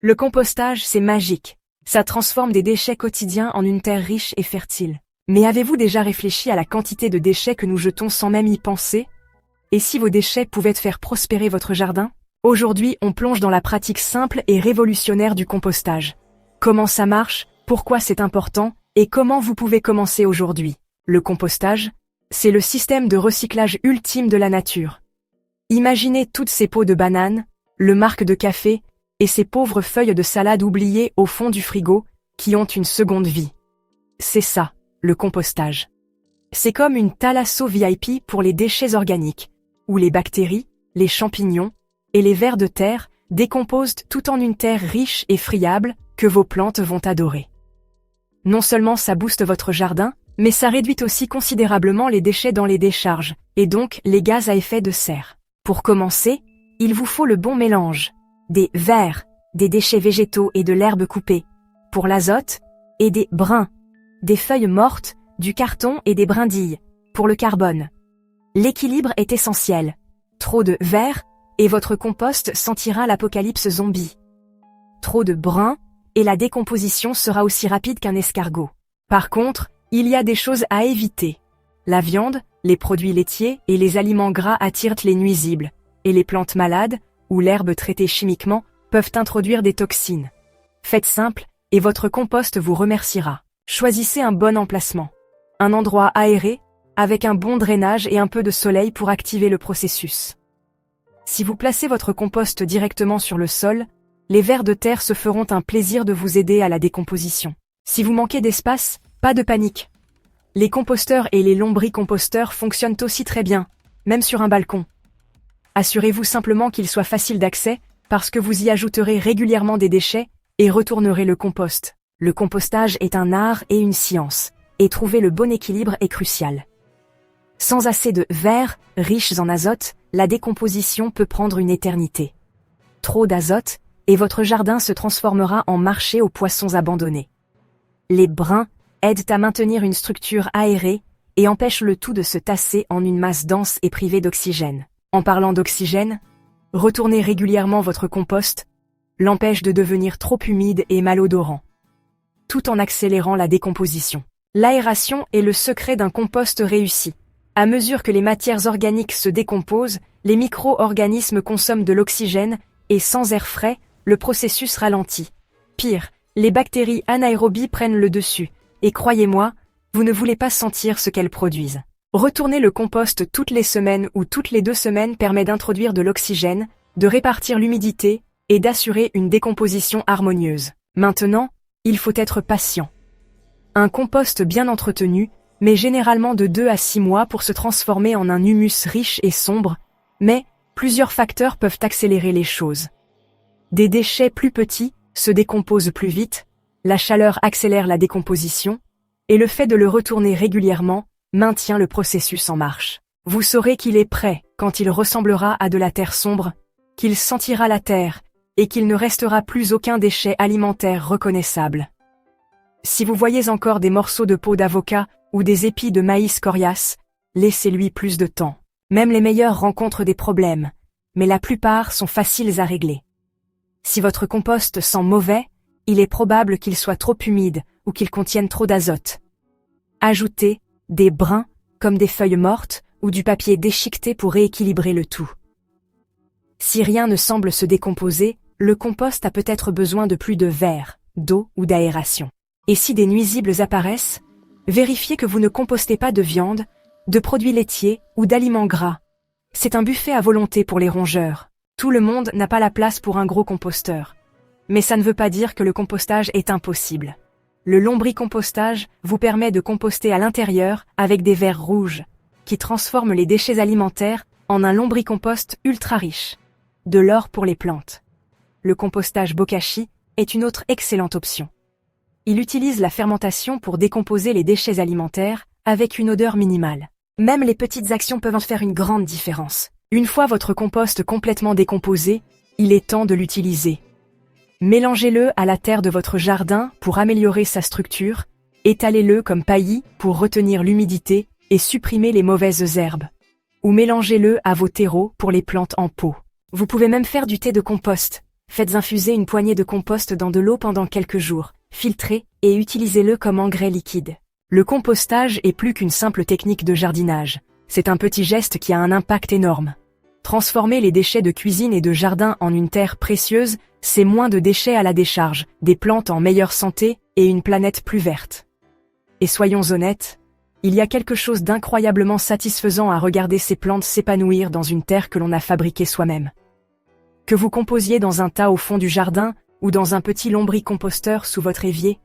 Le compostage, c'est magique. Ça transforme des déchets quotidiens en une terre riche et fertile. Mais avez-vous déjà réfléchi à la quantité de déchets que nous jetons sans même y penser? Et si vos déchets pouvaient faire prospérer votre jardin? Aujourd'hui, on plonge dans la pratique simple et révolutionnaire du compostage. Comment ça marche? Pourquoi c'est important? Et comment vous pouvez commencer aujourd'hui? Le compostage, c'est le système de recyclage ultime de la nature. Imaginez toutes ces peaux de bananes, le marc de café, et ces pauvres feuilles de salade oubliées au fond du frigo, qui ont une seconde vie. C'est ça, le compostage. C'est comme une thalasso VIP pour les déchets organiques, où les bactéries, les champignons et les vers de terre décomposent tout en une terre riche et friable que vos plantes vont adorer. Non seulement ça booste votre jardin, mais ça réduit aussi considérablement les déchets dans les décharges, et donc les gaz à effet de serre. Pour commencer, il vous faut le bon mélange. Des vers, des déchets végétaux et de l'herbe coupée, pour l'azote, et des brins, des feuilles mortes, du carton et des brindilles, pour le carbone. L'équilibre est essentiel. Trop de vers, et votre compost sentira l'apocalypse zombie. Trop de brins, et la décomposition sera aussi rapide qu'un escargot. Par contre, il y a des choses à éviter. La viande, les produits laitiers et les aliments gras attirent les nuisibles, et les plantes malades, ou l'herbe traitée chimiquement, peuvent introduire des toxines. Faites simple, et votre compost vous remerciera. Choisissez un bon emplacement. Un endroit aéré, avec un bon drainage et un peu de soleil pour activer le processus. Si vous placez votre compost directement sur le sol, les vers de terre se feront un plaisir de vous aider à la décomposition. Si vous manquez d'espace, pas de panique. Les composteurs et les lombricomposteurs fonctionnent aussi très bien, même sur un balcon. Assurez-vous simplement qu'il soit facile d'accès, parce que vous y ajouterez régulièrement des déchets et retournerez le compost. Le compostage est un art et une science, et trouver le bon équilibre est crucial. Sans assez de vers, riches en azote, la décomposition peut prendre une éternité. Trop d'azote, et votre jardin se transformera en marché aux poissons abandonnés. Les brins aident à maintenir une structure aérée et empêchent le tout de se tasser en une masse dense et privée d'oxygène. En parlant d'oxygène, retournez régulièrement votre compost, l'empêche de devenir trop humide et malodorant, tout en accélérant la décomposition. L'aération est le secret d'un compost réussi. À mesure que les matières organiques se décomposent, les micro-organismes consomment de l'oxygène et sans air frais, le processus ralentit. Pire, les bactéries anaérobies prennent le dessus, et croyez-moi, vous ne voulez pas sentir ce qu'elles produisent. Retourner le compost toutes les semaines ou toutes les 2 semaines permet d'introduire de l'oxygène, de répartir l'humidité et d'assurer une décomposition harmonieuse. Maintenant, il faut être patient. Un compost bien entretenu met généralement de 2 à 6 mois pour se transformer en un humus riche et sombre, mais plusieurs facteurs peuvent accélérer les choses. Des déchets plus petits se décomposent plus vite, la chaleur accélère la décomposition, et le fait de le retourner régulièrement maintient le processus en marche. Vous saurez qu'il est prêt quand il ressemblera à de la terre sombre, qu'il sentira la terre et qu'il ne restera plus aucun déchet alimentaire reconnaissable. Si vous voyez encore des morceaux de peau d'avocat ou des épis de maïs coriaces, laissez-lui plus de temps. Même les meilleurs rencontrent des problèmes, mais la plupart sont faciles à régler. Si votre compost sent mauvais, il est probable qu'il soit trop humide ou qu'il contienne trop d'azote. Ajoutez des brins, comme des feuilles mortes, ou du papier déchiqueté pour rééquilibrer le tout. Si rien ne semble se décomposer, le compost a peut-être besoin de plus de verre, d'eau ou d'aération. Et si des nuisibles apparaissent, vérifiez que vous ne compostez pas de viande, de produits laitiers ou d'aliments gras. C'est un buffet à volonté pour les rongeurs. Tout le monde n'a pas la place pour un gros composteur. Mais ça ne veut pas dire que le compostage est impossible. Le lombricompostage vous permet de composter à l'intérieur avec des vers rouges, qui transforment les déchets alimentaires en un lombricompost ultra riche. De l'or pour les plantes. Le compostage bokashi est une autre excellente option. Il utilise la fermentation pour décomposer les déchets alimentaires avec une odeur minimale. Même les petites actions peuvent en faire une grande différence. Une fois votre compost complètement décomposé, il est temps de l'utiliser. Mélangez-le à la terre de votre jardin pour améliorer sa structure, étalez-le comme paillis pour retenir l'humidité et supprimer les mauvaises herbes. Ou mélangez-le à vos terreaux pour les plantes en pot. Vous pouvez même faire du thé de compost, Faites infuser une poignée de compost dans de l'eau pendant quelques jours, filtrez et utilisez-le comme engrais liquide. Le compostage est plus qu'une simple technique de jardinage. C'est un petit geste qui a un impact énorme. Transformer les déchets de cuisine et de jardin en une terre précieuse, c'est moins de déchets à la décharge, des plantes en meilleure santé et une planète plus verte. Et soyons honnêtes, il y a quelque chose d'incroyablement satisfaisant à regarder ces plantes s'épanouir dans une terre que l'on a fabriquée soi-même. Que vous composiez dans un tas au fond du jardin ou dans un petit lombricomposteur sous votre évier,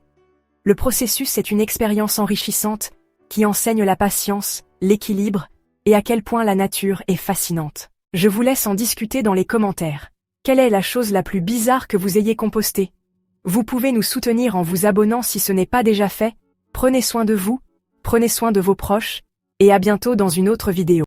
le processus est une expérience enrichissante qui enseigne la patience, l'équilibre et à quel point la nature est fascinante. Je vous laisse en discuter dans les commentaires. Quelle est la chose la plus bizarre que vous ayez compostée? Vous pouvez nous soutenir en vous abonnant si ce n'est pas déjà fait. Prenez soin de vous, prenez soin de vos proches, et à bientôt dans une autre vidéo.